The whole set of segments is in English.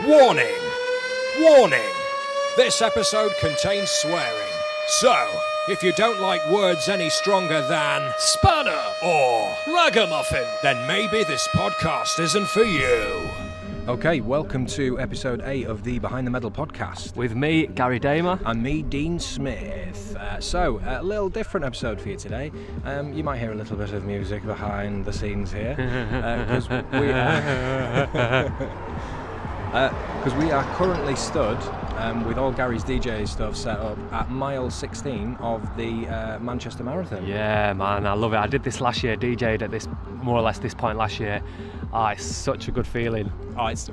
Warning! Warning! This episode contains swearing. So, if you don't like words any stronger than spanner or ragamuffin, then maybe this podcast isn't for you. Okay, welcome to episode 8 of the Behind the Medal podcast. With me, Gary Damer. And me, Dean Smith. So, a little different episode for you today. You might hear a little bit of music behind the scenes here. Because we are currently stood with all Gary's DJ stuff set up at mile 16 of the Manchester Marathon. Yeah, man, I love it. I did this last year, DJ'd at this, more or less this point last year. It's such a good feeling.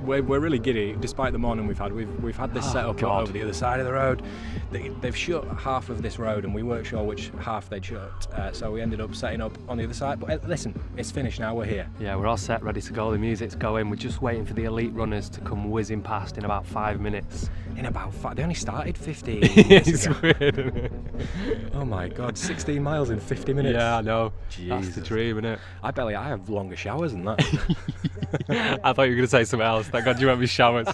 We're really giddy, despite the morning we've had. We've had this set up over the other side of the road. They've shut half of this road, and we weren't sure which half they'd shut. So we ended up setting up on the other side. But listen, it's finished now. We're here. Yeah, we're all set, ready to go. The music's going. We're just waiting for the elite runners to come whizzing past in about 5 minutes. They only started 15 minutes It's ago. weird, isn't it? Oh my God, 16 miles in 50 minutes. Yeah, I know. Jesus. That's the dream, isn't it? I have longer showers than that. I thought you were going to say something else. Thank God you went with showers.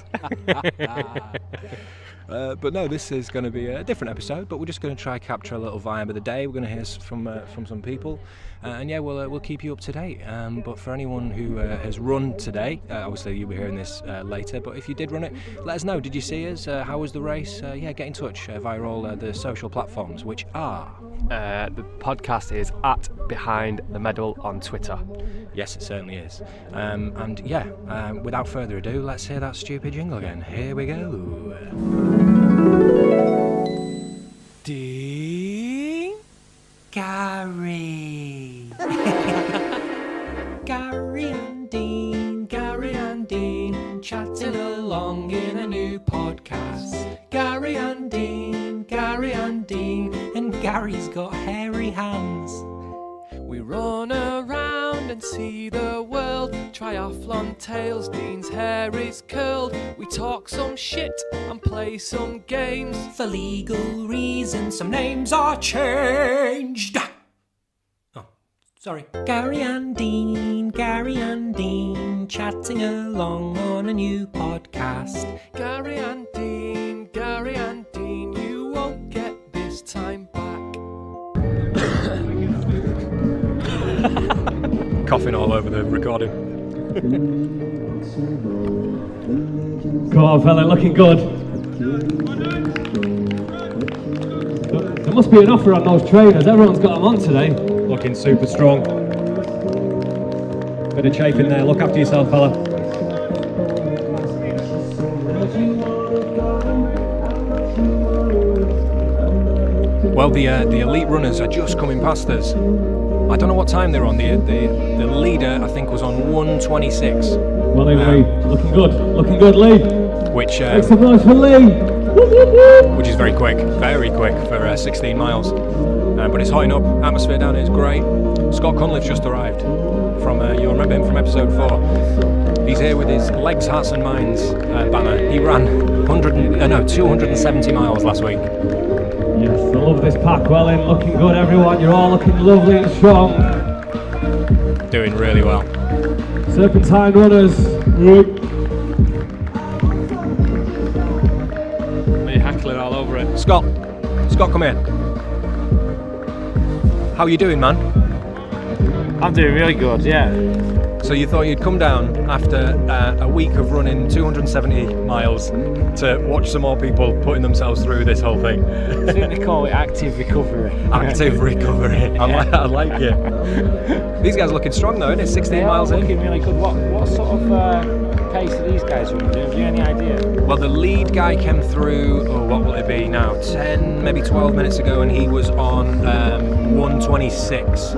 But no, this is going to be a different episode, but we're just going to try capture a little vibe of the day. We're going to hear from some people, and yeah, we'll keep you up to date. But for anyone who has run today, obviously you'll be hearing this later, but if you did run it, let us know. Did you see us? How was the race? Yeah, get in touch via all the social platforms, which are... The podcast is at Behind the Medal on Twitter. Yes, it certainly is. And yeah, without further ado, let's hear that stupid jingle again. Here we go. Dean, Gary. Gary and Dean, chatting along in a new podcast. Gary and Dean, and Gary's got hairy hands. We run around and see the world. Triathlon tales, Dean's hair is curled. We talk some shit and play some games. For legal reasons, some names are changed. Oh, sorry. Gary and Dean, chatting along on a new podcast. Gary and Dean, you won't get this time back. Coughing all over the recording. Go on, fella, looking good. There must be an offer on those trainers. Everyone's got them on today. Looking super strong. Bit of chafing there. Look after yourself, fella. Well, the elite runners are just coming past us. I don't know what time they're on. The leader, I think, was on 1:26. Well, Lee, looking good, Lee. Which make some noise for Lee. Which is very quick for 16 miles. But it's hotting up. Atmosphere down here is great. Scott Cunliffe just arrived from you'll remember him from episode 4. He's here with his Legs, Hearts and Minds banner. He ran 270 miles last week. Yes, I love this pack. Well in, looking good, everyone. You're all looking lovely and strong. Doing really well. Serpentine runners. You're heckling all over it. Scott, come here. How are you doing, man? I'm doing really good, yeah. So you thought you'd come down after a week of running 270 miles to watch some more people putting themselves through this whole thing. I think they call it active recovery. Active recovery. I like it. These guys are looking strong though, isn't it? 16 miles in. Looking really good. What sort of pace are these guys running? Have you any idea? Well, the lead guy came through, what will it be now, 10, maybe 12 minutes ago, and he was on 1:26.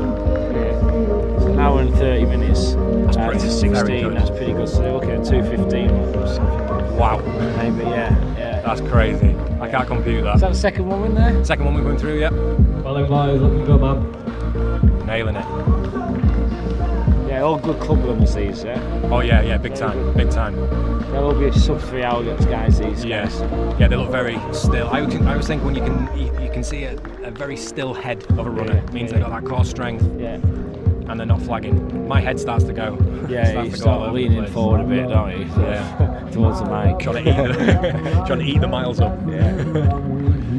It's an hour and 30 minutes. That's pretty, to 16, very good. That's pretty good. So they're looking at 2:15 or something. Wow. Maybe, yeah. That's crazy. I can't compute that. Is that the second one in there? Second one we're going through, yeah. Well in, boys, looking good, man. Nailing it. Yeah, all good club runners these, yeah? Oh yeah, big time. There will be a sub 3 hour guys these Yes. guys. Yeah, they look very still. I was thinking when you can see a very still head of a runner. It means they've got that core strength. Yeah. And they're not flagging. My head starts to go. Yeah, you start leaning forward a bit, don't you? So. Yeah. towards the mic. Trying to eat the miles up. Yeah.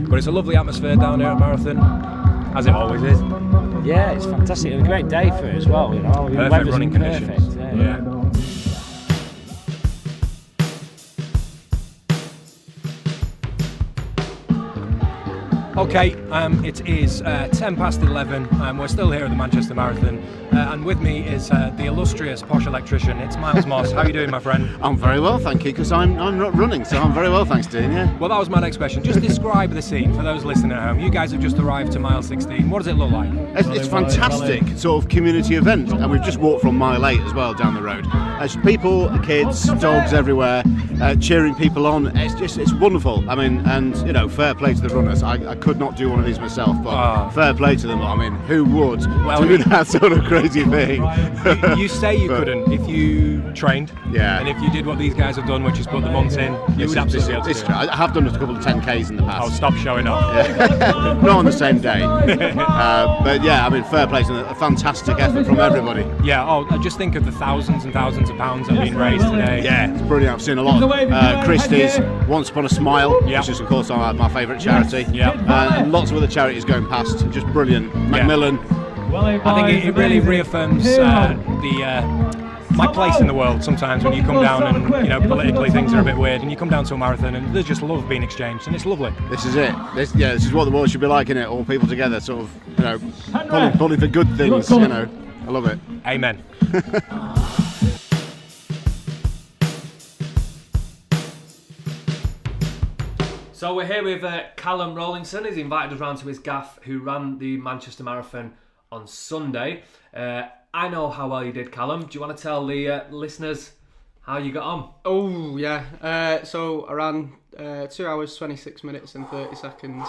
But it's a lovely atmosphere down here at Marathon, as it always is. Yeah, it's fantastic. It's a great day for it as well. You know, the Perfect weather's running perfect. conditions. Yeah. Okay, it is 10 past 11. We're still here at the Manchester Marathon, and with me is the illustrious posh electrician. It's Miles Moss. How are you doing, my friend? I'm very well, thank you, because I'm not running, so I'm very well, thanks, Dean. Yeah. Well, that was my next question. Just describe the scene for those listening at home. You guys have just arrived to mile 16. What does it look like? It's fantastic sort of community event, and we've just walked from mile 8 as well down the road. There's people, kids, dogs everywhere, cheering people on. It's wonderful. I mean, and you know, fair play to the runners. I could not do one of these myself, but fair play to them. I mean, who would do that sort of crazy thing? You say you couldn't if you trained, yeah, and if you did what these guys have done, which is put the months in, you would absolutely be able to do it. I have done a couple of 10Ks in the past. Oh, stop showing off. Not on the same day. But yeah, I mean, fair play to them. A fantastic effort from everybody. Yeah, I just think of the thousands and thousands of pounds that have been raised today. Yeah, it's brilliant. I've seen a lot of Christie's, Once Upon a Smile, which is of course my favourite charity. Yeah. And lots of other charities going past, just brilliant. Macmillan. I think it really reaffirms my place in the world sometimes when you come down and, you know, politically things are a bit weird and you come down to a marathon and there's just love being exchanged and it's lovely. This is it. This is what the world should be like, innit? All people together, sort of, you know, pulling for good things, you know. I love it. Amen. So we're here with Callum Rowlinson. He's invited us round to his gaff, who ran the Manchester Marathon on Sunday. I know how well you did, Callum. Do you want to tell the listeners how you got on? Oh, yeah. So I ran 2 hours, 26 minutes and 30 seconds.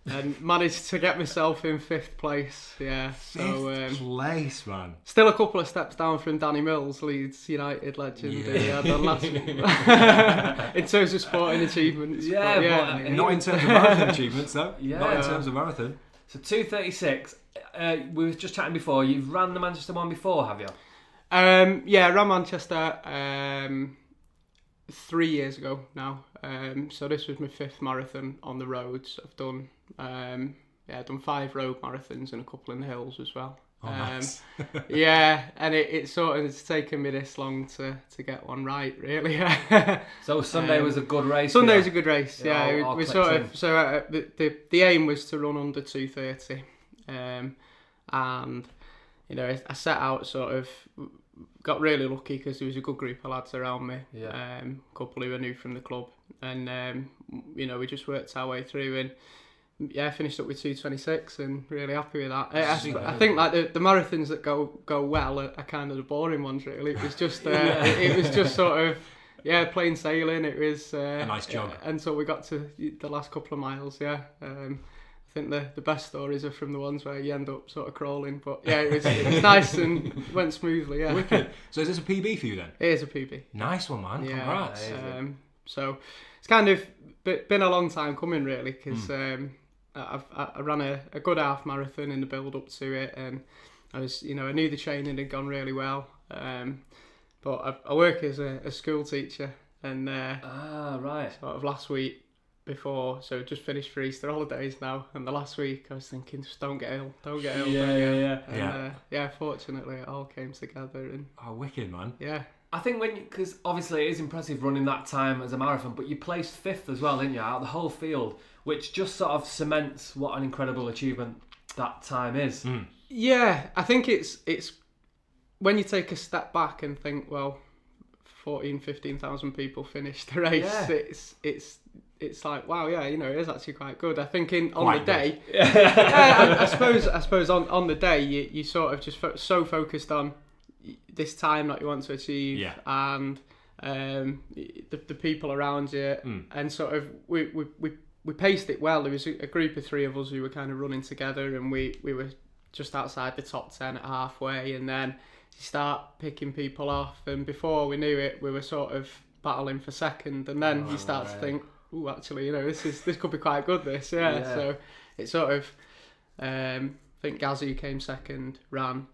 And managed to get myself in 5th place. Yeah. Fifth place, man. Still a couple of steps down from Danny Mills, Leeds United legend. Yeah. Done last in terms of sporting achievements. Yeah, but not in terms of marathon achievements, though. Yeah. Not in terms of marathon. So 2:36. We were just chatting before. You've ran the Manchester one before, have you? Yeah, I ran Manchester 3 years ago now. So this was my 5th marathon on the roads. I've done I've done 5 road marathons and a couple in the hills as well. Oh, nice. Yeah, and it sort of has taken me this long to get one right, really. So Sunday was a good race. Sunday was a good race. Yeah, all we sort of the aim was to run under 2:30, and you know I set out sort of. Got really lucky because there was a good group of lads around me. Yeah. A couple who I knew from the club, and you know we just worked our way through and yeah, finished up with 2:26 and really happy with that. I think like the marathons that go well are kind of the boring ones really. It was just it was just sort of plain sailing. It was a nice jog until we got to the last couple of miles. Yeah. I think the best stories are from the ones where you end up sort of crawling, but yeah, it was nice and went smoothly. Yeah. Wicked. So is this a PB for you then? It is a PB. Nice one, man. Yeah. Congrats. So it's kind of been a long time coming, really, because I ran a good half marathon in the build up to it, and I knew the training had gone really well. But I work as a school teacher, and right. Sort of last week. So just finished for Easter holidays now, and the last week I was thinking, just don't get ill. Yeah. Fortunately, it all came together, and wicked, man. Yeah. I think because obviously it is impressive running that time as a marathon, but you placed 5th as well, didn't you, out of the whole field, which just sort of cements what an incredible achievement that time is. Mm. Yeah, I think it's when you take a step back and think, well, 15,000 people finished the race. Yeah. It's like, wow, yeah, you know, it is actually quite good. I think on the day, I suppose on the day you sort of just so focused on this time that you want to achieve, and the people around you, and sort of we paced it well. There was a group of 3 of us who were kind of running together, and we were just outside the top 10 at halfway, and then you start picking people off, and before we knew it, we were sort of battling for second, and then you start to think, oh, actually, you know, this could be quite good. This, So it sort of, I think Gazzy came second, ran,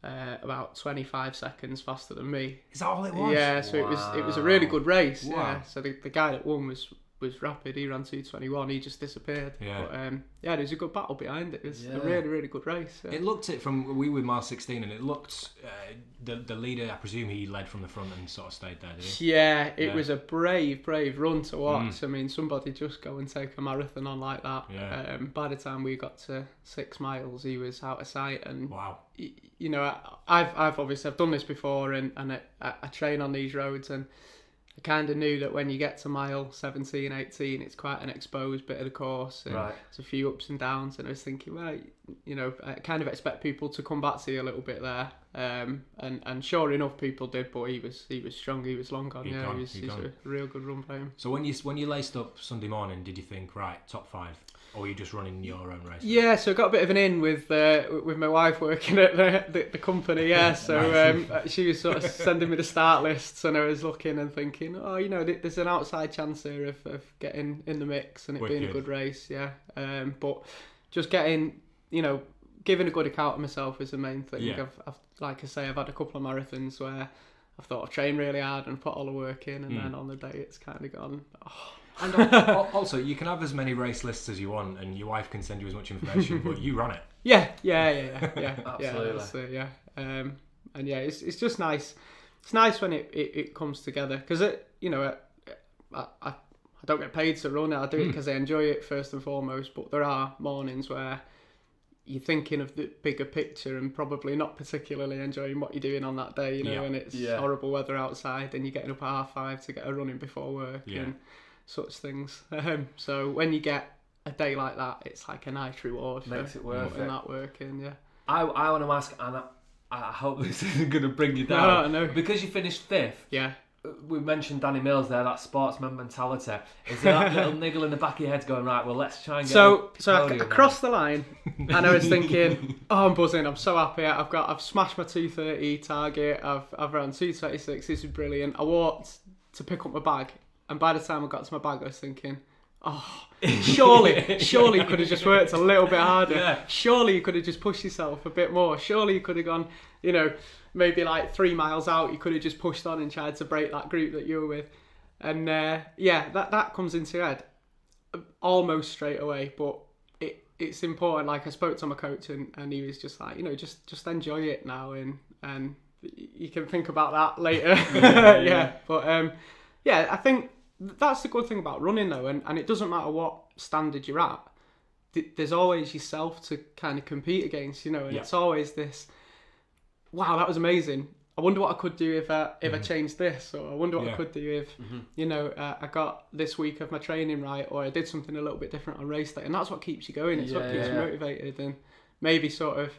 about 25 seconds faster than me. Is that all it was? Yeah, so it was a really good race. Wow. Yeah, so the guy that won was rapid. He ran 2:21. He just disappeared. Yeah. But there was a good battle behind it. It was a really, really good race. Yeah. It looked we were mile 16, and it looked the leader. I presume he led from the front and sort of stayed there. Did he? Yeah, it was a brave run to watch. I mean, somebody just go and take a marathon on like that. Yeah. By the time we got to 6 miles, he was out of sight. And wow. You know, I've obviously done this before, and I train on these roads, and I kind of knew that when you get to mile 17, 18, it's quite an exposed bit of the course, and there's a few ups and downs, and I was thinking, well, you know, I kind of expect people to come back to you a little bit there, and sure enough, people did, but he was strong, he was long gone, he's a real good run by him. So when you laced up Sunday morning, did you think, right, top 5? Or were you just running your own race? Yeah, so I got a bit of an in with my wife working at the company. Yeah, so she was sort of sending me the start lists, and I was looking and thinking, oh, you know, there's an outside chance here of getting in the mix and it being a good race. Yeah, but just getting, you know, giving a good account of myself is the main thing. Yeah. I've like I say, I've had a couple of marathons where I've thought I've trained really hard and put all the work in, and then on the day it's kind of gone. Oh. And also, you can have as many race lists as you want, and your wife can send you as much information, but you run it. Yeah. Absolutely. Yeah. And yeah, it's just nice. It's nice when it comes together, because you know, I don't get paid to run it. I do it because I enjoy it first and foremost. But there are mornings where you're thinking of the bigger picture and probably not particularly enjoying what you're doing on that day. You know, and it's horrible weather outside, and you're getting up at 5:30 to get a run in before work. Yeah. And such things. So when you get a day like that, it's like a nice reward. Makes for it worth putting it. that work in. Yeah. I want to ask, and I hope this isn't going to bring you down. No. Because you finished 5th. Yeah. We mentioned Danny Mills there, that sportsman mentality. Is there that little niggle in the back of your head going, right, well, let's try and get So I crossed the line, and I was thinking, oh, I'm buzzing, I'm so happy. I've smashed my 2:30 target. I've run 2:26. This is brilliant. I walked to pick up my bag, and by the time I got to my bag, I was thinking, oh, surely you could have just worked a little bit harder. Yeah. Surely you could have just pushed yourself a bit more. Surely you could have gone, you know, maybe like 3 miles out, you could have just pushed on and tried to break that group that you were with. And that comes into your head almost straight away. But it's important. Like, I spoke to my coach, and he was just like, you know, just enjoy it now, and you can think about that later. Yeah. But I think that's the good thing about running, though, and it doesn't matter what standard you're at. There's always yourself to kind of compete against, you know, and it's always this, wow, that was amazing. I wonder what I could do if I changed this, or I wonder what I could do if, you know, I got this week of my training right, or I did something a little bit different on race day, and that's what keeps you going. It's what keeps you motivated. And maybe sort of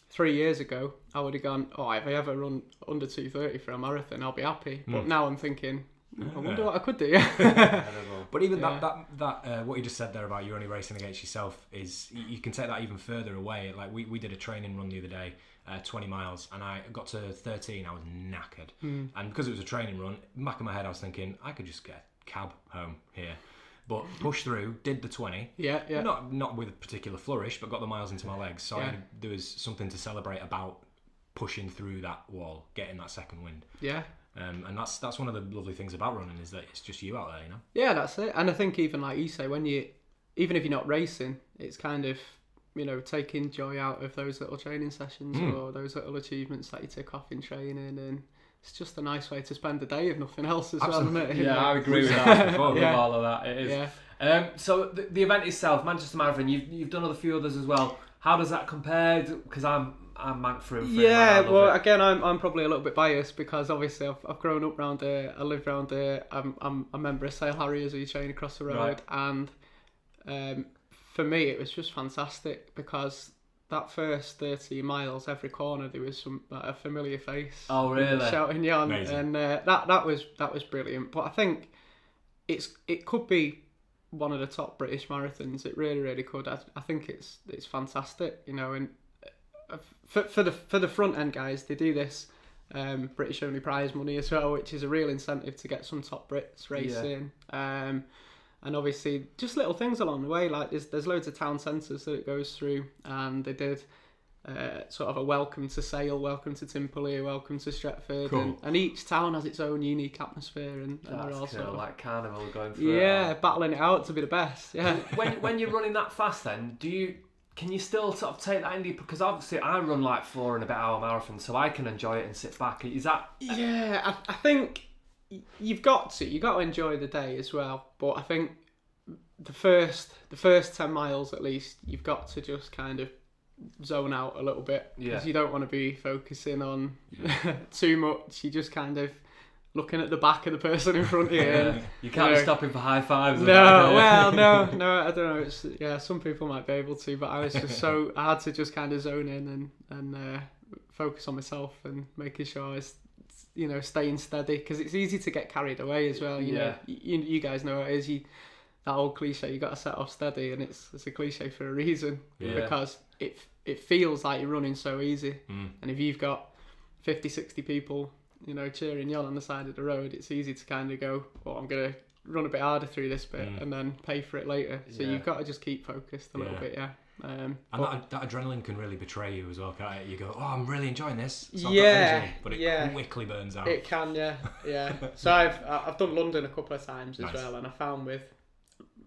3 years ago, I would have gone, oh, if I ever run under 2:30 for a marathon, I'll be happy. But now I'm thinking, I wonder what I could do. But even that what you just said there about you only racing against yourself is, you can take that even further away. Like we did a training run the other day, 20 miles, and I got to 13, I was knackered. And because it was a training run, back in my head I was thinking, I could just get a cab home here. But pushed through, did the 20. Yeah. Not with a particular flourish, but got the miles into my legs. So there was something to celebrate about pushing through that wall, getting that second wind. Yeah. And that's one of the lovely things about running, is that it's just you out there, you know. Yeah, that's it. And I think even like you say, even if you're not racing, it's kind of, you know, taking joy out of those little training sessions or those little achievements that you tick off in training, and it's just a nice way to spend the day, if nothing else, as well, isn't it? Yeah, I agree with that. With all of that, it is. Yeah. So the event itself, Manchester Marathon, you've done a few others as well. How does that compare? Because I'm manked through. Yeah, well, again, I'm probably a little bit biased, because obviously I've grown up round here. I live round here. I'm a member of Sale Harriers, who train across the road, and for me it was just fantastic, because that first 30 miles, every corner there was a familiar face. Oh, really? Shouting you on. Amazing. And that was brilliant. But I think it could be one of the top British marathons. It really, really could. I think it's fantastic, you know. And for the front end guys, they do this British only prize money as well, which is a real incentive to get some top Brits racing. And obviously just little things along the way, like there's loads of town centres that it goes through, and they did sort of a welcome to Sale, welcome to Timperley, welcome to Stretford, Cool. and each town has its own unique atmosphere, and they're all That's sort cool, of, like carnival going through. yeah, battling it out to be the best. Yeah. When you're running that fast, then can you still sort of take that indie? Because obviously I run like 4 and a bit hour marathons, so I can enjoy it and sit back. Is that? Yeah, I think you've got to enjoy the day as well. But I think the first 10 miles at least, you've got to just kind of zone out a little bit, because you don't want to be focusing on too much. You just kind of looking at the back of the person in front of you. And, you can't be stopping for high fives. No, well, no, I don't know. It's, some people might be able to, but I was just I had to just kind of zone in and focus on myself and making sure I was, staying steady, because it's easy to get carried away as well. You know, you guys know what it is. That old cliche, you got to set off steady, and it's a cliche for a reason, because it feels like you're running so easy, and if you've got 50, 60 people, cheering you on the side of the road, it's easy to kind of go, well, I'm gonna run a bit harder through this bit and then pay for it later. So you've got to just keep focused a little bit, and that adrenaline can really betray you as well, can't it? You go, oh, I'm really enjoying this. So but it quickly burns out. It can, yeah. So I've done London a couple of times as well, and I found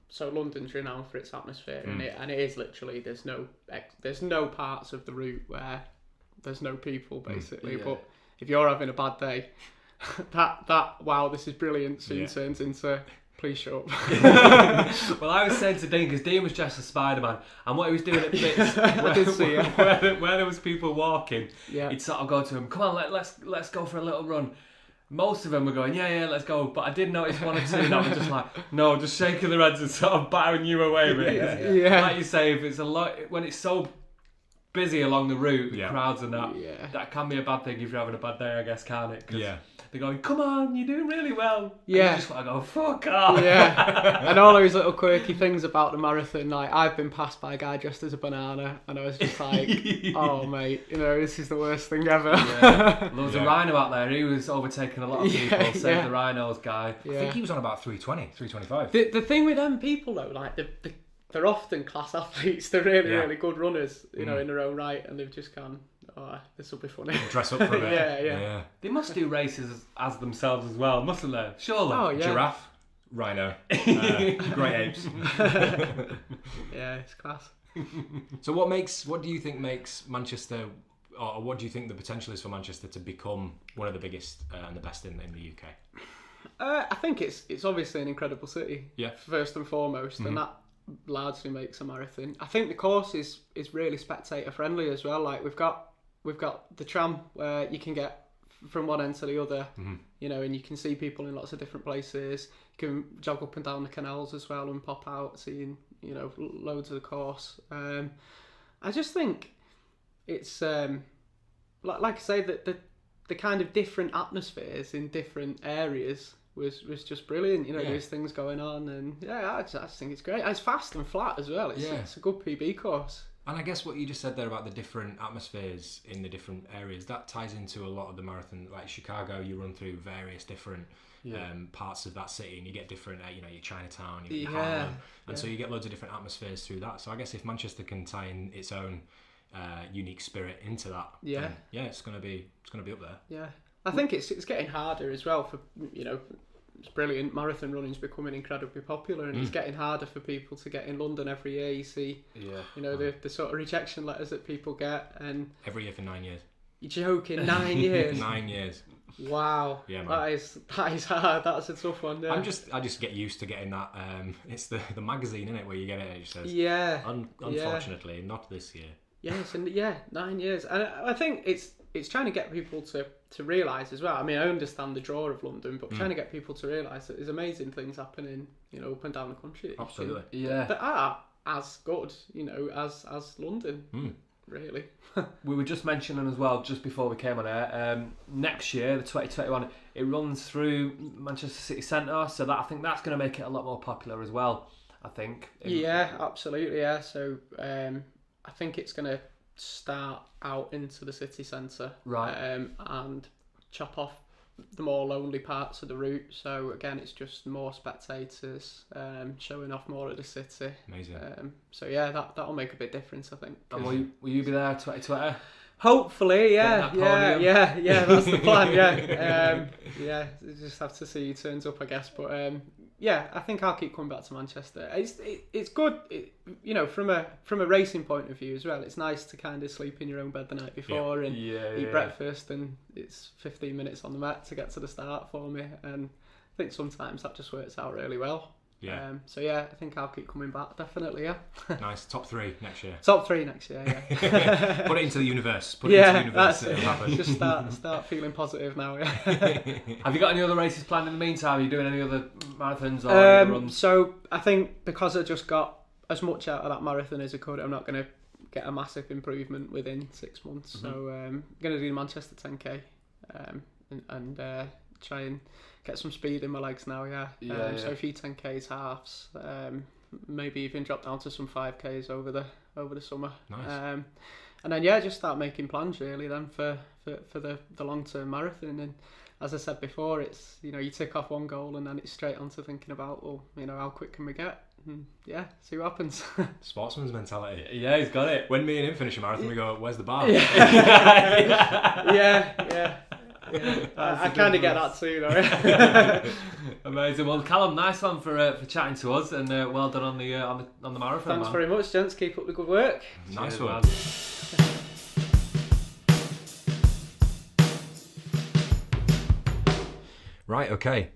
so London's renowned for its atmosphere, and it is literally there's no parts of the route where there's no people basically. But if you're having a bad day, that wow, this is brilliant soon turns into please shut up. Well, I was saying to Dean, because Dean was dressed as Spider-Man, and what he was doing at bits where there was people walking, he'd sort of go to him, come on, let's go for a little run. Most of them were going, yeah, let's go. But I did notice one or two that were just like, no, just shaking their heads and sort of battering you away with it. Like you say, if it's a lot, when it's so busy along the route, the crowds and that can be a bad thing if you're having a bad day, I guess, can't it? Cause they're going, come on, you're doing really well. Yeah. And you just want to go, fuck off. Yeah. And all those little quirky things about the marathon, like I've been passed by a guy dressed as a banana, and I was just like, oh mate, this is the worst thing ever. There was a rhino out there. He was overtaking a lot of people. Save the rhinos guy. I think he was on about 320, 325. The thing with them people though, like they're often class athletes. They're really, really good runners, in their own right, and they've just gone, oh, this will be funny. Dress up for a bit. Yeah. They must do races as themselves as well, mustn't they? Surely. Oh, yeah. Giraffe, rhino, great apes. Yeah, it's class. So what do you think makes Manchester, or what do you think the potential is for Manchester to become one of the biggest and the best in the UK? I think it's obviously an incredible city. Yeah. First and foremost, and that largely makes a marathon. I think the course is really spectator friendly as well. Like we've got the tram where you can get from one end to the other, and you can see people in lots of different places. You can jog up and down the canals as well and pop out, seeing loads of the course. I just think it's like I say, that the kind of different atmospheres in different areas was just brilliant. There's things going on, and I just think it's great. It's fast and flat as well. It's a good PB course. And I guess what you just said there about the different atmospheres in the different areas, that ties into a lot of the marathon. Like Chicago, you run through various different parts of that city, and you get different, your Chinatown, your Harlem, and so you get loads of different atmospheres through that. So I guess if Manchester can tie in its own unique spirit into that, then, it's gonna be up there. Yeah, I think it's getting harder as well for it's brilliant. Marathon running's becoming incredibly popular, and it's getting harder for people to get in London every year. You see, the sort of rejection letters that people get, and every year for 9 years. You're joking? 9 years? 9 years. Wow. Yeah, man. That is hard. That's a tough one. Yeah. I just get used to getting that. It's the magazine, isn't it, where you get it? And it says, unfortunately, not this year. Yes, and 9 years, and I think it's trying to get people to realise as well. I mean, I understand the draw of London, but trying to get people to realise that there's amazing things happening, up and down the country. Absolutely. That are as good, as London, really. We were just mentioning as well, just before we came on air, next year, the 2021, it runs through Manchester City Centre, so I think that's going to make it a lot more popular as well, I think. Yeah, absolutely, yeah. So I think it's going to start out into the city centre, right, and chop off the more lonely parts of the route. So again, it's just more spectators, showing off more of the city. Amazing. So yeah, that'll make a big difference, I think. And will you be there 2020? Hopefully, yeah, that's the plan. Yeah, you just have to see who turns up, I guess. But yeah, I think I'll keep coming back to Manchester. It's good, from a racing point of view as well. It's nice to kind of sleep in your own bed the night before and eat breakfast, and it's 15 minutes on the mat to get to the start for me. And I think sometimes that just works out really well. Yeah. So yeah, I think I'll keep coming back. Definitely, yeah. Nice. Top 3 next year. Top 3 next year. Yeah. Put it into the universe. That's it. Just start feeling positive now. Yeah. Have you got any other races planned in the meantime? Are you doing any other marathons or other runs? So I think because I just got as much out of that marathon as I could, I'm not going to get a massive improvement within 6 months. Mm-hmm. So I'm going to do the Manchester 10k and try and get some speed in my legs now, So a few 10k's, halves, maybe even drop down to some 5k's over the summer. Nice. And then just start making plans really then for the long-term marathon. And as I said before, it's you tick off one goal and then it's straight on to thinking about how quick can we get, and see what happens. Sportsman's mentality. Yeah, he's got it. When me and him finish a marathon, we go, "Where's the bar?" Yeah. I kind of get that too, though. Amazing. Well, Callum, nice one for chatting to us, and well done on the marathon. Thanks very much, gents. Keep up the good work. Nice one. Right, okay.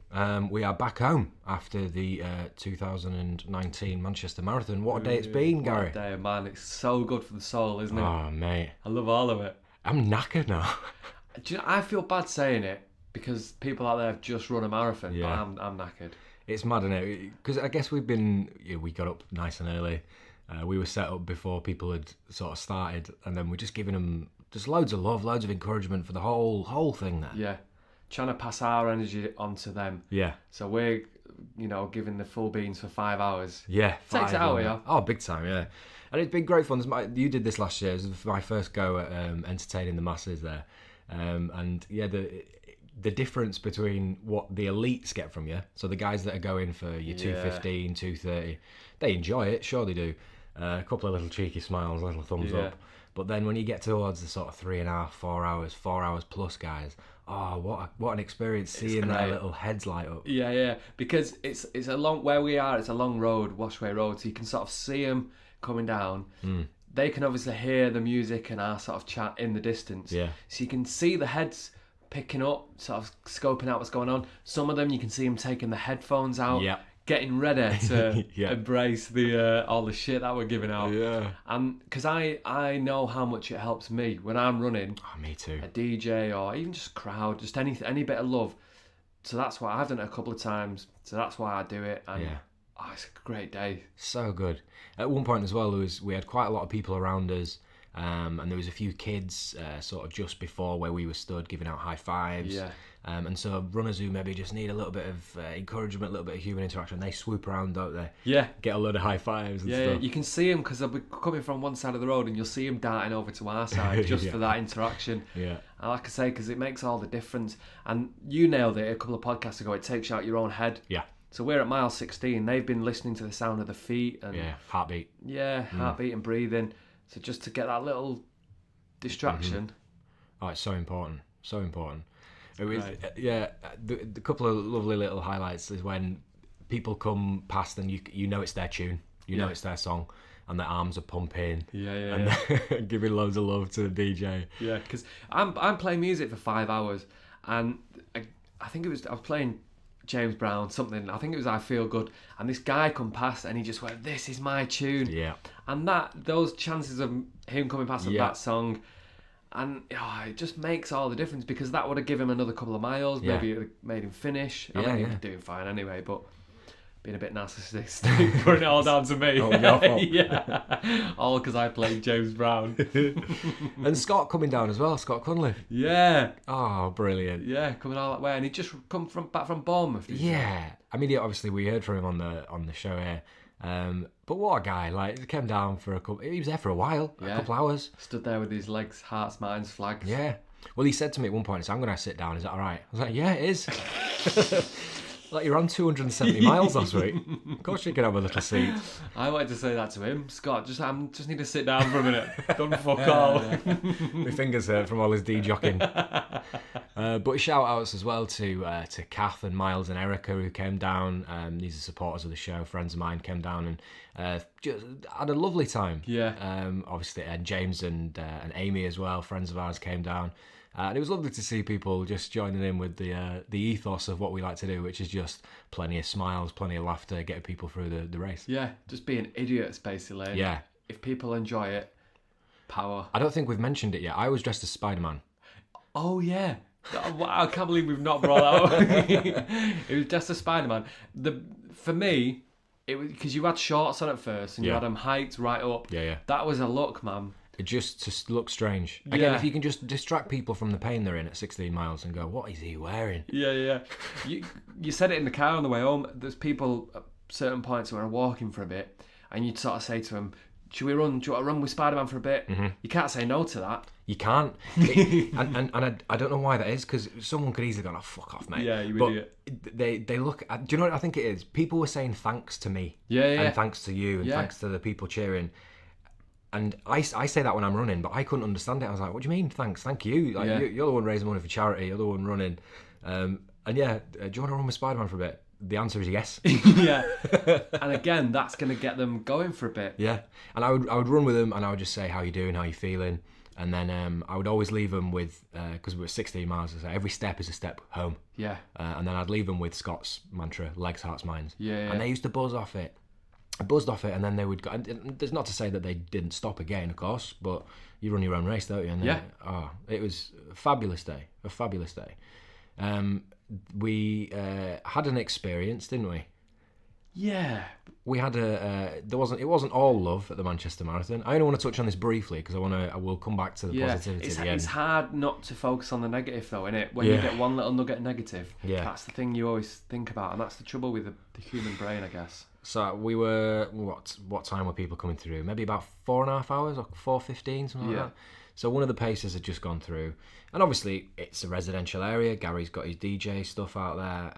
We are back home after the 2019 Manchester Marathon. What a day it's been, Gary. What a day, man. It's so good for the soul, isn't it? Oh, mate. I love all of it. I'm knackered now. Do you know, I feel bad saying it because people out there have just run a marathon, but I'm knackered. It's mad, isn't it? Because I guess we got up nice and early. We were set up before people had sort of started, and then we're just giving them just loads of love, loads of encouragement for the whole thing there. Yeah. Trying to pass our energy onto them. Yeah. So we're, giving the full beans for 5 hours. Yeah. Takes it out, yeah. Oh, big time, yeah. And it's been great fun. You did this last year. It was my first go at entertaining the masses there. And yeah, the difference between what the elites get from you, so the guys that are going for your 2:15, 2:30, they enjoy it, sure they do. A couple of little cheeky smiles, little thumbs up. But then when you get towards the sort of 3.5, 4 hours, 4 hours plus guys, what an experience seeing their little heads light up. Yeah, because it's a long, where we are, it's a long road, Washway Road, so you can sort of see them coming down. They can obviously hear the music and our sort of chat in the distance. Yeah. So you can see the heads picking up, sort of scoping out what's going on. Some of them you can see them taking the headphones out, getting ready to embrace the all the shit that we're giving out. Yeah. And because I know how much it helps me when I'm running. Oh, me too. A DJ or even just crowd, just any bit of love. So that's why I've done it a couple of times. So that's why I do it. And it's a great day. So good. At one point as well, we had quite a lot of people around us, and there was a few kids sort of just before where we were stood giving out high fives. Yeah. And so runners who maybe just need a little bit of encouragement, a little bit of human interaction, they swoop around, don't they? Yeah. Get a load of high fives and stuff. Yeah, you can see them because they'll be coming from one side of the road and you'll see them darting over to our side just for that interaction. Yeah. And like I say, because it makes all the difference. And you nailed it a couple of podcasts ago, it takes you out your own head. Yeah. So we're at mile 16. They've been listening to the sound of the feet and heartbeat. Yeah, heartbeat and breathing. So just to get that little distraction. Mm-hmm. Oh, it's so important. So important. It was the couple of lovely little highlights is when people come past and you know it's their tune, you know it's their song, and their arms are pumping. And giving loads of love to the DJ. Yeah, because I'm playing music for 5 hours, and I think I was playing James Brown, something, I think it was I Feel Good, and this guy come past and he just went, "This is my tune." Yeah. And those chances of him coming past with that song, and it just makes all the difference, because that would have given him another couple of miles, maybe it would have made him finish. I mean, he was doing fine anyway, but being a bit narcissistic, putting it all down to me. Oh, your fault. Yeah. All because I played James Brown. And Scott coming down as well, Scott Cunliffe. Yeah. Oh, brilliant. Yeah, coming all that way. And he just come back from Bournemouth. Yeah. I mean, obviously we heard from him on the show here. But what a guy. Like, he came down for he was there for a while, a couple hours. Stood there with his legs, hearts, minds, flags. Yeah. Well, he said to me at one point, "I'm going to sit down. Is that all right?" I was like, "Yeah, it is." Like, you're on 270 miles last week. Of course you can have a little seat. I wanted to say that to him. Scott, just need to sit down for a minute. Don't fuck all. My fingers hurt from all his de-jocking. But shout outs as well to Kath and Miles and Erica who came down. These are supporters of the show. Friends of mine came down and just had a lovely time. Yeah. Obviously, and James and Amy as well, friends of ours, came down. And it was lovely to see people just joining in with the ethos of what we like to do, which is just plenty of smiles, plenty of laughter, getting people through the race. Yeah, just being idiots, basically. Yeah. If people enjoy it, power. I don't think we've mentioned it yet. I was dressed as Spider-Man. Oh, yeah. I can't believe we've not brought that up. It was just a Spider-Man. For me, it was because you had shorts on at first and you had them hiked right up. Yeah. That was a look, man. It just looks strange. Again, if you can just distract people from the pain they're in at 16 miles and go, what is he wearing? Yeah. You said it in the car on the way home. There's people at certain points who are walking for a bit, and you'd sort of say to them, "Should we run? Do you want to run with Spider-Man for a bit?" Mm-hmm. You can't say no to that. You can't. And I don't know why that is, because someone could easily go, "Oh, fuck off, mate." Yeah, you but idiot. They look at, do you know what I think it is? People were saying thanks to me. Yeah. And thanks to you, and thanks to the people cheering. And I say that when I'm running, but I couldn't understand it. I was like, "What do you mean, thanks? Thank you. Like, you're the one raising money for charity. You're the one running." And do you want to run with Spider-Man for a bit? The answer is yes. Yeah. And again, that's going to get them going for a bit. Yeah. And I would run with them, and I would just say, "How you doing? How you feeling?" And then I would always leave them with, because we were 16 miles, so every step is a step home. Yeah. And then I'd leave them with Scott's mantra, legs, hearts, minds. Yeah. And they used to buzz off it. I buzzed off it, and then they would go. And there's not to say that they didn't stop again, of course, but you run your own race, don't you? And it was a fabulous day. We had an experience, didn't we? Yeah. We had it wasn't all love at the Manchester Marathon. I only want to touch on this briefly because I will come back to the positivity at the end. It's hard not to focus on the negative though, isn't it? When you get one little nugget negative, that's the thing you always think about, and that's the trouble with the human brain, I guess. So we were, what time were people coming through? Maybe about 4.5 hours or 4:15, something like that. So one of the paces had just gone through, and obviously it's a residential area. Gary's got his DJ stuff out there,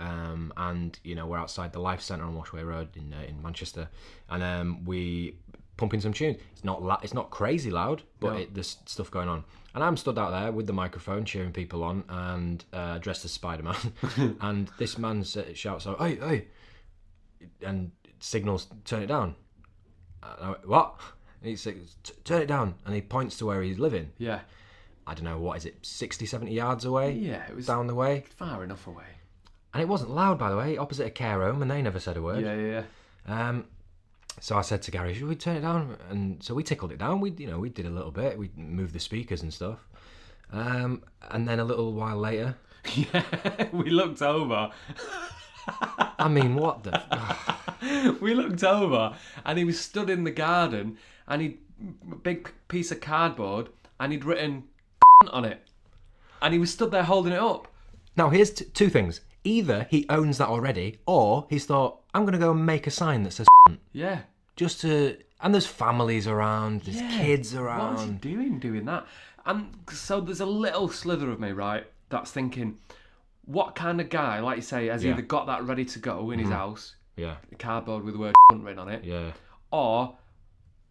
and we're outside the Life Centre on Washway Road in Manchester, and we pumping some tunes. It's not crazy loud, but there's stuff going on. And I'm stood out there with the microphone cheering people on, and dressed as Spider-Man, and this man shouts out, "Hey!" and signals, "Turn it down." And I went, "What?" And he says, "Turn it down," and he points to where he's living. Yeah. I don't know, what is it, 60, 70 yards away? Yeah, it was down the way. Far enough away. And it wasn't loud, by the way, opposite a care home, and they never said a word. Yeah. So I said to Gary, "Should we turn it down?" And so we tickled it down. We did a little bit. We moved the speakers and stuff. And then a little while later... Yeah, we looked over. I mean, what the... We looked over, and he was stood in the garden, and he'd a big piece of cardboard, and he'd written on it, and he was stood there holding it up. Now here's two things: either he owns that already, or he's thought, "I'm going to go and make a sign that says yeah, just to." And there's families around, there's kids around. What's he doing that? And so there's a little slither of me, right, that's thinking, what kind of guy, like you say, has either got that ready to go in his house, a cardboard with the word written on it, or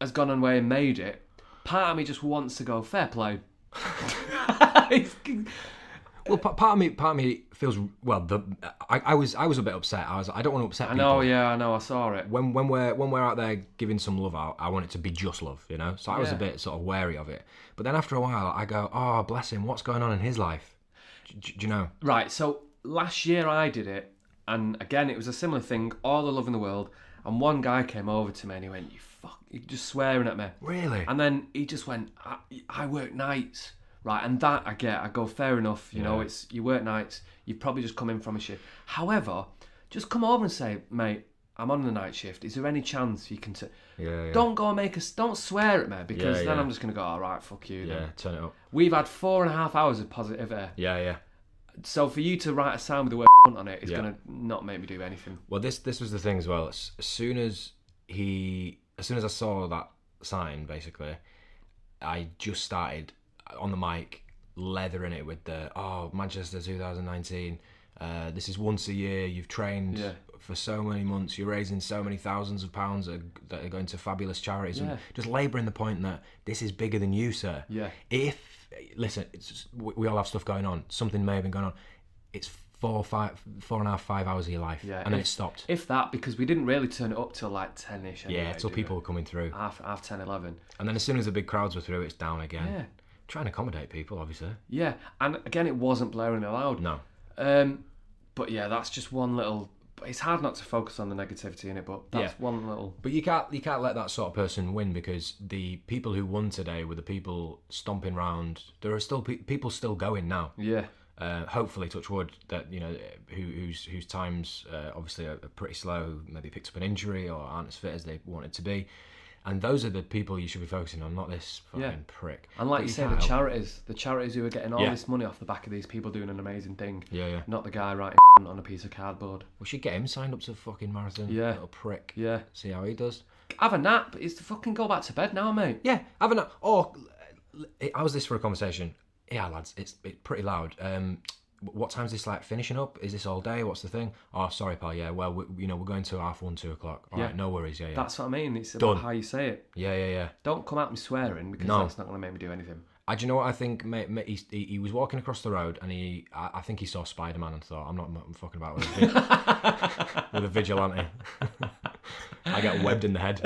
has gone away and made it. Part of me just wants to go, fair play. Well, part of me feels, well, I was a bit upset. I don't want to upset people. I know, I saw it. When we're out there giving some love out, I want it to be just love, So I was a bit sort of wary of it. But then after a while, I go, "Oh, bless him, what's going on in his life?" Do you know? Right, so last year I did it, and again, it was a similar thing, all the love in the world, and one guy came over to me and he went, he just swearing at me. Really? And then he just went, I work nights. Right, and that I get. I go, fair enough, you know, it's you work nights, you've probably just come in from a shift. However, just come over and say, "Mate, I'm on the night shift. Is there any chance you can..." Don't go and don't swear at me, because then I'm just going to go, "All right, fuck you." Yeah, then. turn it up. We've had 4.5 hours of positivity. Yeah. So for you to write a sign with the word on it is going to not make me do anything. Well, this was the thing as well. As soon as I saw that sign, basically, I just started on the mic leathering it with Manchester 2019. This is once a year. You've trained for so many months. You're raising so many thousands of pounds that are going to fabulous charities. And just labouring the point that this is bigger than you, sir. Yeah. Listen, we all have stuff going on. Something may have been going on. It's 4.5, 5 hours of your life, and then it stopped. If that, because we didn't really turn it up till like 10ish. Anyway, till people were coming through. Half 10, 11. And then as soon as the big crowds were through, it's down again. Yeah. Try and accommodate people, obviously. Yeah, and again, it wasn't blaring loud. No. But yeah, that's just one little. It's hard not to focus on the negativity in it, but that's one little. But you can't let that sort of person win, because the people who won today were the people stomping round. There are still people still going now. Yeah. Hopefully, touch wood, that whose times obviously are pretty slow, who maybe picked up an injury or aren't as fit as they wanted to be, and those are the people you should be focusing on, not this fucking prick. And like you say, the charities who are getting all this money off the back of these people doing an amazing thing. Yeah. Not the guy writing on a piece of cardboard. We should get him signed up to the fucking marathon. Yeah. Little prick. Yeah. See how he does. Have a nap. It's to fucking go back to bed now, mate. Yeah, have a nap. Or how's this for a conversation? Yeah, lads, it's pretty loud. What time's this like finishing up? Is this all day? What's the thing? Oh, sorry, pal. Yeah, well, we're going to 1:30, 2 o'clock. All right, no worries. Yeah. That's what I mean. It's about how you say it. Yeah. Don't come at me swearing, because that's not going to make me do anything. Do you know what I think? Mate, he was walking across the road, and I think he saw Spider-Man and thought, I'm fucking about with a vigilante. I get webbed in the head.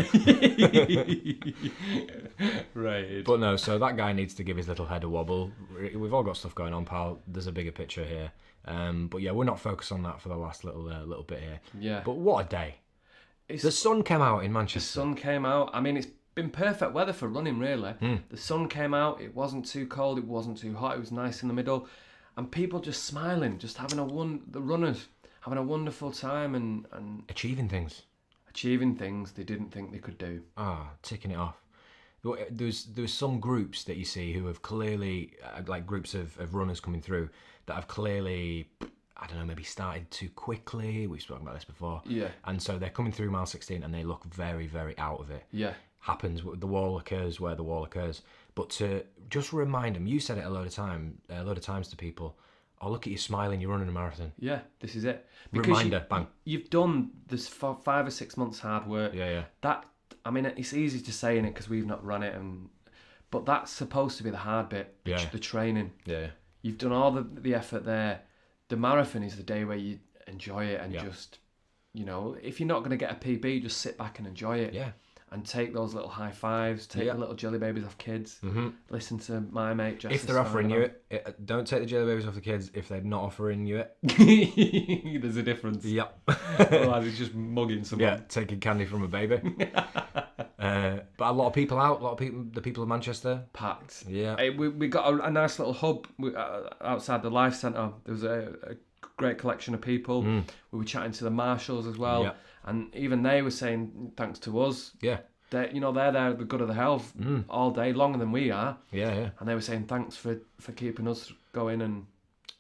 Right. But no, so that guy needs to give his little head a wobble. We've all got stuff going on, pal. There's a bigger picture here. But yeah, we're not focused on that for the last little bit here. Yeah. But what a day. The sun came out in Manchester. The sun came out. I mean, it's been perfect weather for running, really. The sun came out. It wasn't too cold. It wasn't too hot. It was nice in the middle. And people just smiling, just having the runners having a wonderful time and achieving things they didn't think they could do. Ticking it off. There's some groups that you see who have clearly, like groups of runners coming through, that have clearly, I don't know, maybe started too quickly. We've spoken about this before. Yeah. And so they're coming through mile 16 and they look very, very out of it. Yeah. Happens. The wall occurs where the wall occurs. But to just remind them, you said it a load of times to people, oh, look at you smiling, you're running a marathon. Yeah, this is it. Because reminder, bang. You've done this for 5 or 6 months hard work. Yeah. I mean, it's easy to say in it because we've not run it, but that's supposed to be the hard bit, the training. Yeah. You've done all the effort there. The marathon is the day where you enjoy it and just, if you're not going to get a PB, just sit back and enjoy it. Yeah. And take those little high fives, take the little jelly babies off kids, listen to my mate Jess. If they're offering you it, don't take the jelly babies off the kids if they're not offering you it. There's a difference. Yep. Otherwise it's just mugging someone. Yeah, taking candy from a baby. But a lot of people out, the people of Manchester. Packed. Yeah. We got a nice little hub outside the Life Centre. There was a great collection of people. We were chatting to the marshals as well. Yeah. And even they were saying thanks to us. Yeah. They're there, the good of the health, all day, longer than we are. Yeah. And they were saying thanks for keeping us going. And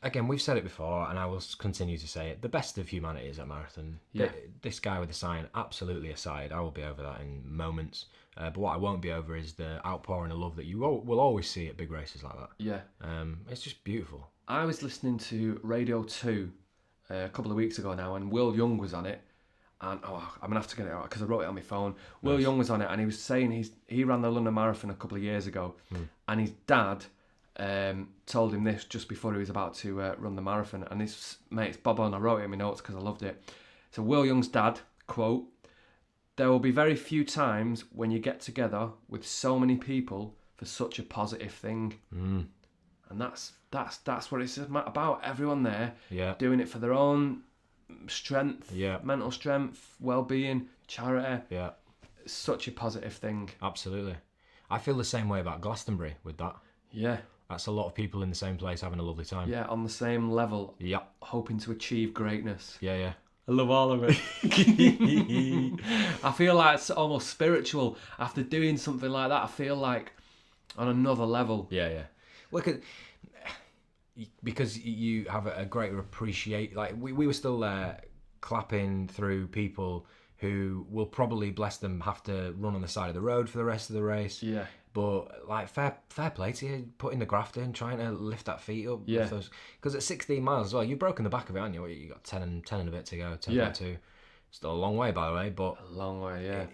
again, we've said it before, and I will continue to say it. The best of humanity is at marathon. Yeah. This guy with the sign, absolutely aside, I will be over that in moments. But what I won't be over is the outpouring of love that you will always see at big races like that. Yeah. It's just beautiful. I was listening to Radio 2 a couple of weeks ago now, and Will Young was on it. And I'm going to have to get it out because I wrote it on my phone. Nice. Will Young was on it, and he was saying he ran the London Marathon a couple of years ago, and his dad told him this just before he was about to run the marathon. And his mate's Bob on, I wrote it in my notes because I loved it. So Will Young's dad, quote, "There will be very few times when you get together with so many people for such a positive thing." And that's what it's about. Everyone there doing it for their own strength, mental strength, well-being, charity. Yeah, such a positive thing. Absolutely. I feel the same way about Glastonbury with that. Yeah. That's a lot of people in the same place having a lovely time. Yeah, on the same level. Yeah. Hoping to achieve greatness. Yeah. I love all of it. I feel like it's almost spiritual. After doing something like that, I feel like on another level. Yeah. Well, because you have a greater appreciation. Like we were still there clapping through people who will probably, bless them, have to run on the side of the road for the rest of the race. Yeah. But like fair play to you, putting the graft in, trying to lift that feet up. Yeah. Because at 16 miles as well, you've broken the back of it, haven't you? You got 10 and a bit to go. 10.2. Yeah. Still a long way, by the way, but A long way, yeah.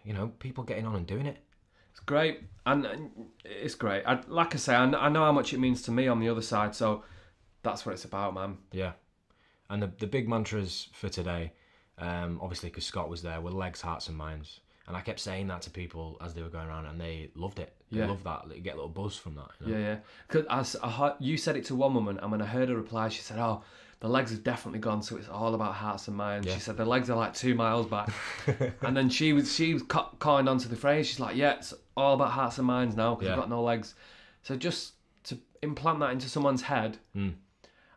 you know, people getting on and doing it. It's great, and it's great. Like I say, I know how much it means to me on the other side, so that's what it's about, man. Yeah. And the big mantras for today, obviously because Scott was there, were legs, hearts and minds. And I kept saying that to people as they were going around, and they loved it. They loved that. You get a little buzz from that. You know? Yeah. Because you said it to one woman, and when I heard her reply, she said, "Oh, the legs have definitely gone, so it's all about hearts and minds." Yeah. She said the legs are like 2 miles back, and then she was calling onto the phrase. She's like, "Yeah, it's all about hearts and minds now because I've got no legs." So just to implant that into someone's head,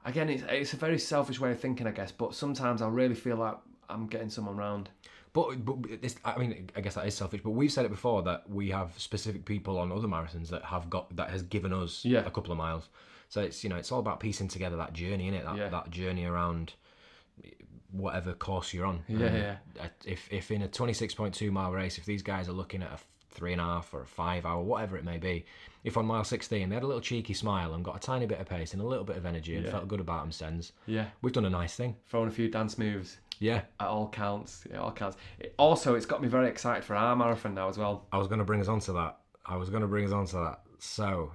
again, it's a very selfish way of thinking, I guess. But sometimes I really feel like I'm getting someone round. But this, I mean, I guess that is selfish. But we've said it before that we have specific people on other marathons that has given us a couple of miles. So it's, you know, it's all about piecing together that journey, innit? That journey around whatever course you're on. If in a 26.2 mile race, if these guys are looking at a 3.5 or a 5 hour, whatever it may be, if on mile 16 they had a little cheeky smile and got a tiny bit of pace and a little bit of energy and felt good about themselves, we've done a nice thing. Throwing a few dance moves. Yeah. It all counts. It all counts. It's got me very excited for our marathon now as well. I was going to bring us on to that. So,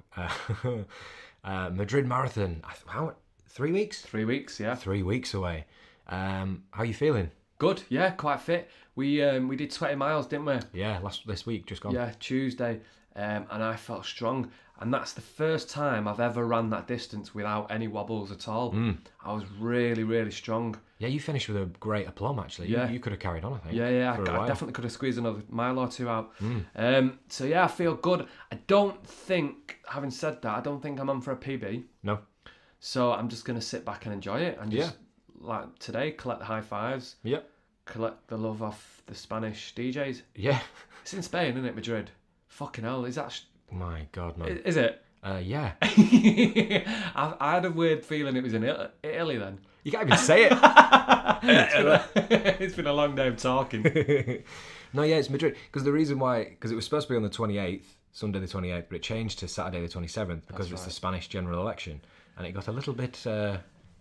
Madrid Marathon, how 3 weeks? 3 weeks, yeah. 3 weeks away. How are you feeling? Good, yeah, quite fit. We did 20 miles, didn't we? Yeah, this week, just gone. Yeah, Tuesday, and I felt strong. And that's the first time I've ever ran that distance without any wobbles at all. I was really, really strong. Yeah, you finished with a great aplomb, actually. Yeah. You could have carried on, I think. Yeah, I definitely could have squeezed another mile or two out. So yeah, I feel good. I don't think, having said that, I don't think I'm on for a PB. No. So I'm just going to sit back and enjoy it. And just, like today, collect the high fives. Yep. Collect the love off the Spanish DJs. Yeah. It's in Spain, isn't it, Madrid? Fucking hell, is that... My God, man. Is it? Yeah. I had a weird feeling it was in Italy then. You can't even say it. It's been a long day of talking. No, yeah, it's Madrid. Because the reason why... Because it was supposed to be on the 28th, Sunday the 28th, but it changed to Saturday the 27th because it's the Spanish general election. And it got a little bit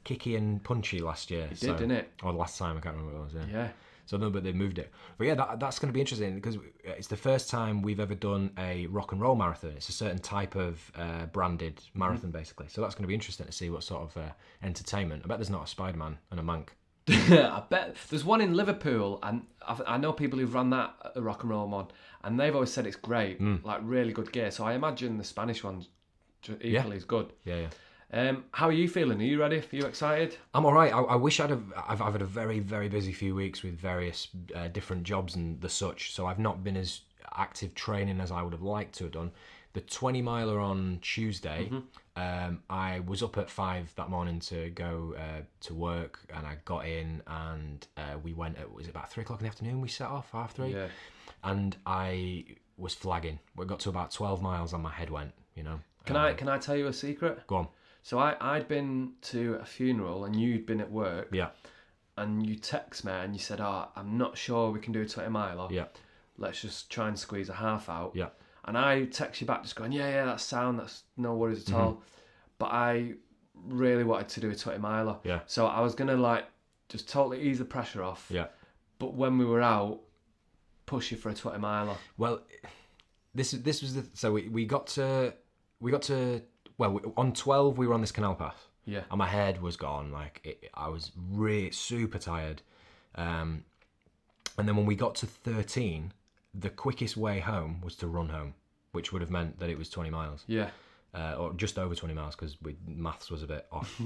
kicky and punchy last year. It did, didn't it? Or last time, I can't remember what it was. Yeah. So no, but they moved it. But yeah, that's going to be interesting because it's the first time we've ever done a rock and roll marathon. It's a certain type of branded marathon, basically. So that's going to be interesting to see what sort of entertainment. I bet there's not a Spider-Man and a Mank. I bet there's one in Liverpool, and I know people who've run that at the rock and roll one, and they've always said it's great, like really good gear. So I imagine the Spanish one's equally as good. Yeah. How are you feeling? Are you ready? Are you excited? I'm all right. I wish I've had a very, very busy few weeks with various different jobs and the such, so I've not been as active training as I would have liked to have done. The 20 miler on Tuesday, I was up at 5 that morning to go to work, and I got in and we went at, was it about 3 o'clock in the afternoon we set off, 3:30? Yeah. And I was flagging. We got to about 12 miles and my head went, you know. Can I tell you a secret? Go on. So I'd been to a funeral and you'd been at work. Yeah. And you text me and you said, I'm not sure we can do a 20 miler. Yeah. Let's just try and squeeze a half out. Yeah. And I text you back just going, yeah, that's sound, that's no worries at all. But I really wanted to do a 20 miler. Yeah. So I was going to just totally ease the pressure off. Yeah. But when we were out, push you for a 20 miler. Well, this was the, so we got to, on 12 we were on this canal path. Yeah. And my head was gone, I was really super tired. And then when we got to 13, the quickest way home was to run home, which would have meant that it was 20 miles. Yeah. Or just over 20 miles because maths was a bit off.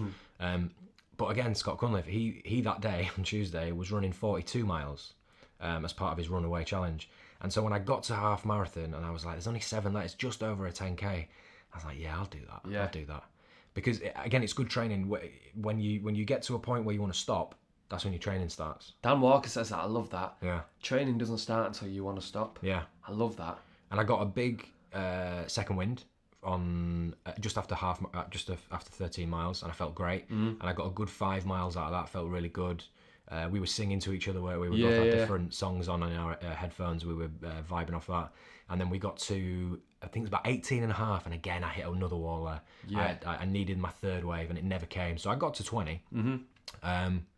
But again, Scott Cunliffe, he that day on Tuesday was running 42 miles as part of his runaway challenge. And so when I got to half marathon and I was like, there's only 7 left, it's just over a 10k. I was like, yeah, I'll do that. Yeah. I'll do that. Because again, it's good training. When you get to a point where you want to stop, that's when your training starts. Dan Walker says that. I love that. Yeah. Training doesn't start until you want to stop. Yeah. I love that. And I got a big second wind on just after 13 miles, and I felt great. And I got a good 5 miles out of that. Felt really good. we were singing to each other where we both had different songs on our headphones. We were vibing off that. And then we got to, I think it was about 18 and a half. And again, I hit another wall there. Yeah. I needed my third wave and it never came. So I got to 20,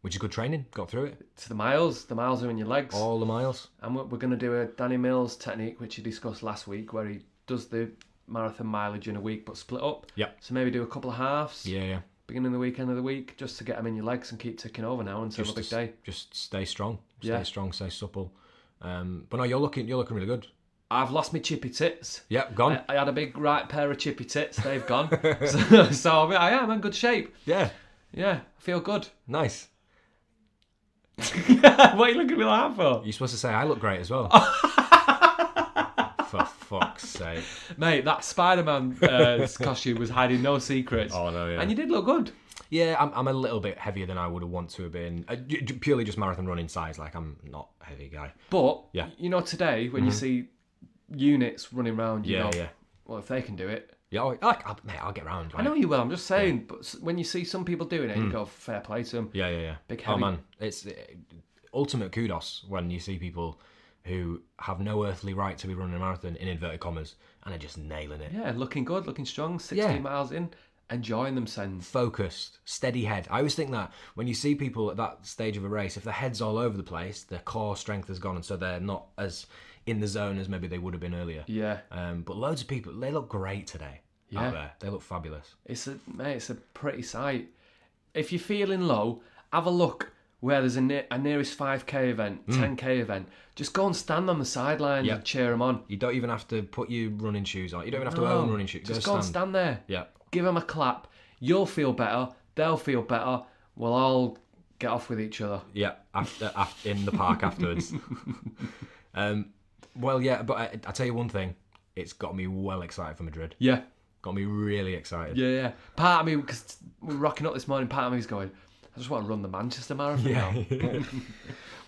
which is good training. Got through it. To the miles are in your legs. All the miles. And we're going to do a Danny Mills technique, which he discussed last week, where he does the marathon mileage in a week, but split up. Yep. So maybe do a couple of halves. Yeah. Beginning of the week, end of the week, just to get them in your legs and keep ticking over now until the big day. Just stay strong. Stay strong, stay supple. But no, you're looking really good. I've lost my chippy tits. Yep, gone. I had a big right pair of chippy tits. They've gone. so I am in good shape. Yeah. Yeah, I feel good. Nice. What are you looking at me like that for? You're supposed to say I look great as well. For fuck's sake. Mate, that Spider-Man costume was hiding no secrets. Oh, no, yeah. And you did look good. Yeah, I'm a little bit heavier than I would have wanted to have been. Purely just marathon running size. Like, I'm not a heavy guy. But, you know, today, when you see units running around, you know, well, if they can do it. Yeah, mate, I'll get around. Right? I know you will, I'm just saying. But when you see some people doing it, you go, fair play to them. Yeah. Big heavy. Oh, man. It's ultimate kudos when you see people who have no earthly right to be running a marathon, in inverted commas, and are just nailing it. Yeah, looking good, looking strong, 16 miles in, enjoying themselves. Focused, steady head. I always think that when you see people at that stage of a race, if their head's all over the place, their core strength has gone, and so they're not as in the zone as maybe they would have been earlier. Yeah. But loads of people, they look great today out there. They look fabulous. It's a pretty sight. If you're feeling low, have a look where there's a nearest 5k event, 10k event. Just go and stand on the sideline and cheer them on. You don't even have to put your running shoes on. You don't even have to own running shoes. Just go and stand there. Yeah. Give them a clap. You'll feel better. They'll feel better. We'll all get off with each other. Yeah, after in the park afterwards. Well, yeah, but I tell you one thing. It's got me well excited for Madrid. Yeah. Got me really excited. Yeah. Part of me, because we're rocking up this morning, part of me's going, I just want to run the Manchester Marathon now.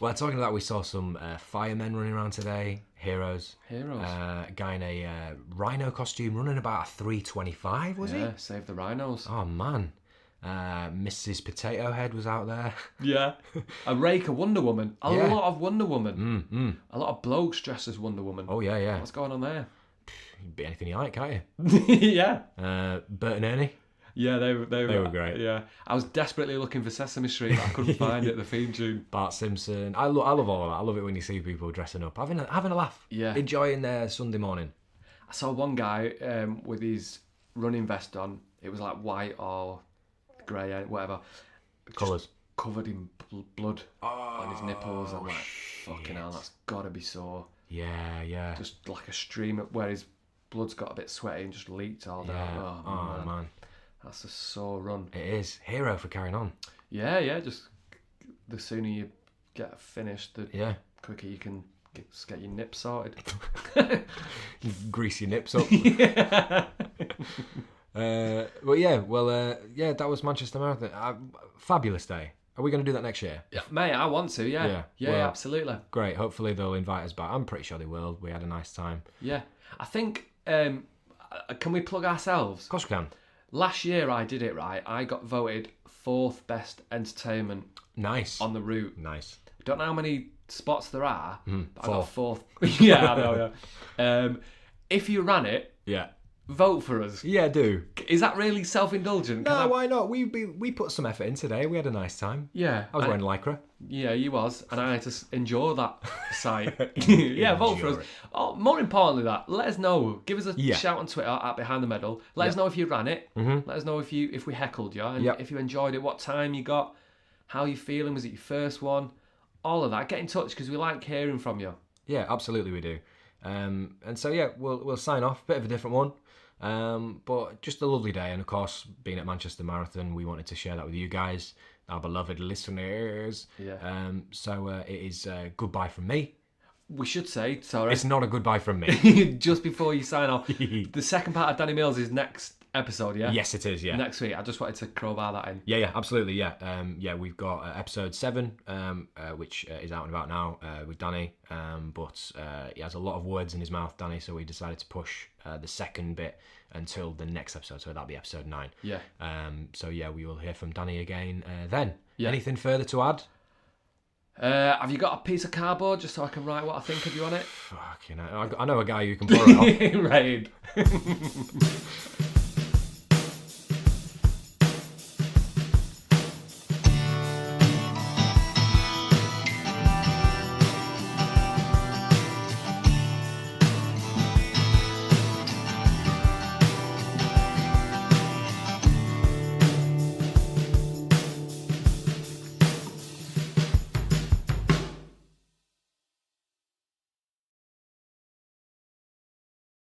Well, talking about that, we saw some firemen running around today. Heroes. A guy in a rhino costume running about a 3:25, was he? Yeah, save the rhinos. Oh, man. Mrs. Potato Head was out there. Yeah. A rake of Wonder Woman. A lot of Wonder Woman. Mm. A lot of blokes dressed as Wonder Woman. Oh, yeah. What's going on there? You can be anything you like, can't you? Yeah. Bert and Ernie. Yeah, they were great. Yeah, I was desperately looking for Sesame Street, but I couldn't find it. The theme tune. Bart Simpson. I love all of that. I love it when you see people dressing up, having a laugh. Yeah, enjoying their Sunday morning. I saw one guy with his running vest on. It was like white or grey, whatever. Colours. Covered in blood on his nipples. I'm like, fucking hell, that's gotta be sore. Yeah. Just like a stream where his blood's got a bit sweaty and just leaked all down. Oh man. That's a sore run. It is. Hero for carrying on. Yeah. Just the sooner you get finished, the quicker you can get your nips sorted. Grease your nips up. That was Manchester Marathon. Fabulous day. Are we going to do that next year? Yeah, mate, I want to. Yeah, absolutely. Great. Hopefully they'll invite us back. I'm pretty sure they will. We had a nice time. Yeah, I think. Can we plug ourselves? Of course we can. Last year I did it right. I got voted 4th best entertainment. Nice. On the route. Nice. Don't know how many spots there are. But I got 4th. Yeah, I know. Yeah. If you ran it, vote for us. Yeah, do. Is that really self-indulgent? No, why not? We put some effort in today. We had a nice time. Yeah. I was wearing lycra. Yeah, you was, and I had to endure that sight. Vote for us. Oh, more importantly, let us know. Give us a shout on Twitter at Behind the Medal. Let us know if you ran it. Let us know if we heckled you, and if you enjoyed it, what time you got, how you feeling. Was it your first one? All of that. Get in touch because we like hearing from you. Yeah, absolutely we do. And so we'll sign off. Bit of a different one. But just a lovely day, and of course being at Manchester Marathon, we wanted to share that with you guys, our beloved listeners. So it is goodbye from me. We should say, sorry, it's not a goodbye from me. Just before you sign off, the second part of Danny Mills is next episode. Yes, it is. Next week. I just wanted to crowbar that in. Absolutely. We've got episode 7, which is out and about now with Danny, but he has a lot of words in his mouth, Danny, so we decided to push the second bit until the next episode, so that'll be episode 9. We will hear from Danny again then. Anything further to add? Have you got a piece of cardboard just so I can write what I think of you on it? Fucking hell. I know a guy who can borrow it off. Raid.